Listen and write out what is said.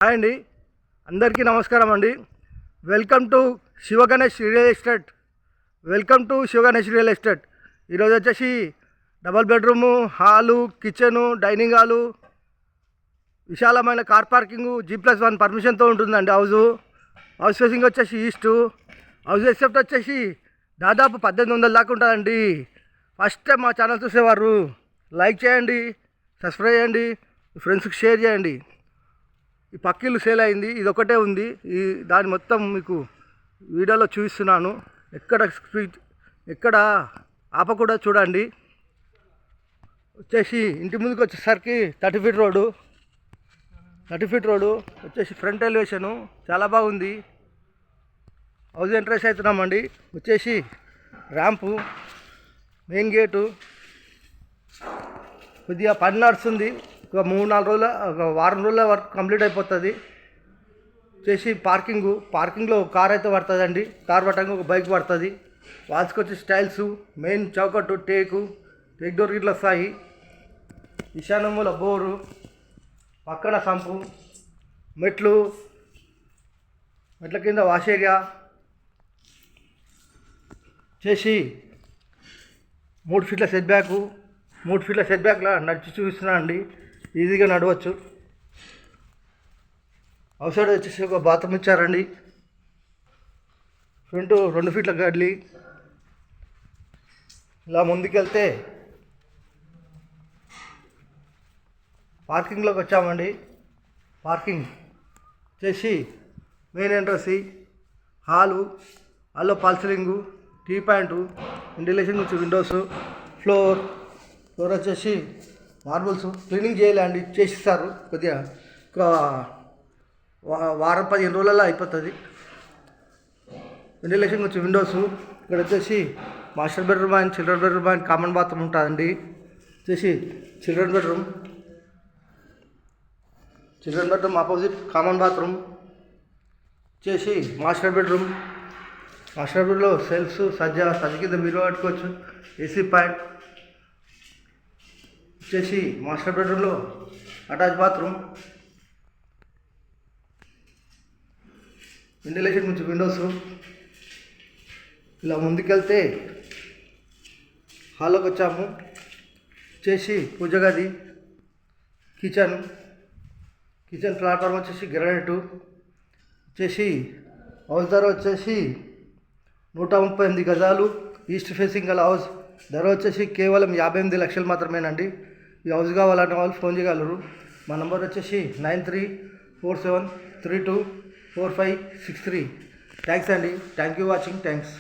Hi అండి, అందరికీ నమస్కారం అండి. Welcome to Sivaganesh real estate. ఈరోజు వచ్చేసి double bedroom, hall, kitchen, dining hall, విశాలమైన కార్ పార్కింగు, G+1 పర్మిషన్తో ఉంటుందండి. హౌస్ ఫేసింగ్ వచ్చేసి ఈస్టు. హౌస్ ఎక్సెప్ట్ వచ్చేసి దాదాపు 1800 దాకా ఉంటుందండి. ఫస్ట్ టైం మా ఛానల్ చూసేవారు లైక్ చేయండి, సబ్స్క్రైబ్ చేయండి, ఫ్రెండ్స్కి షేర్ చేయండి. ఈ పక్కిల్లు సేల్ అయింది, ఇది ఒకటే ఉంది. దాని మొత్తం మీకు వీడియోలో చూపిస్తున్నాను. ఎక్కడ ఆపకుండా చూడండి. వచ్చేసి ఇంటి ముందుకు వచ్చేసరికి 30 ఫీట్ రోడ్డు వచ్చేసి ఫ్రంట్ ఎలివేషను చాలా బాగుంది. హౌస్ ఎంట్రెన్స్ అవుతున్నామండి. వచ్చేసి ర్యాంపు, మెయిన్ గేటు, కొద్దిగా పని నడుస్తుంది. ఒక 3-4 రోజుల, ఒక వారం రోజుల వరకు కంప్లీట్ అయిపోతుంది. చేసి పార్కింగ్లో కార్ అయితే పడుతుందండి. కార్ పట్టంగా ఒక బైక్ పడుతుంది. వాల్స్కి వచ్చి స్టైల్స్, మెయిన్ చౌకట్టు, టేక్ డోర్ ఇట్లా వస్తాయి. ఈశాన్యముల బోరు, పక్కన సంపు, మెట్ల కింద వాష్ ఏరియా చేసి 3 ఫీట్ల సెట్ బ్యాక్లా నడిచి చూపిస్తున్నా అండి. ఈజీగా నడవచ్చు. అవుట్ సైడ్ వచ్చేసి ఒక బాత్రూమ్ ఇచ్చారండి. ఫ్రంట్ 2 ఫీట్ల గడ్లి. ఇలా ముందుకెళ్తే పార్కింగ్లోకి వచ్చామండి. పార్కింగ్ చేసి మెయిన్ ఎంట్రన్స్, హాల్లో fall ceiling, T point, ventilation నుంచి విండోస్, ఫ్లోర్ వచ్చేసి మార్బుల్స్. క్లీనింగ్ చేయాలండి, చేసిస్తారు. కొద్దిగా ఒక వారం 15 రోజులలో అయిపోతుంది. వెంటిలేషన్ వచ్చి విండోస్. ఇక్కడ వచ్చేసి master bedroom and children bedroom and common bathroom ఉంటుందండి. వచ్చేసి children bedroom opposite common bathroom. వచ్చేసి మాస్టర్ బెడ్రూమ్లో సెల్ఫ్స్, సజ్జ కింద మీరు పెట్టుకోవచ్చు. AC point. వచ్చేసి మాస్టర్ బెడ్రూమ్లో అటాచ్ బాత్రూమ్, వెంటిలేషన్ నుంచి విండోస్. ఇలా ముందుకెళ్తే హాల్లోకి వచ్చాము. వచ్చేసి పూజ గది, కిచెన్ ప్లాట్ఫామ్ వచ్చేసి గ్రానైటు. వచ్చేసి హౌస్ ధర వచ్చేసి 138 గజాలు, ఈస్ట్ ఫేసింగ్ గల హౌస్. ధర వచ్చేసి కేవలం 58 లక్షలు మాత్రమేనండి. ఈ హౌస్ కావాలన్న వాళ్ళు ఫోన్ చేయగలరు. మా నంబర్ వచ్చేసి 9347324563. థ్యాంక్స్ అండి. Thank you watching. థ్యాంక్స్.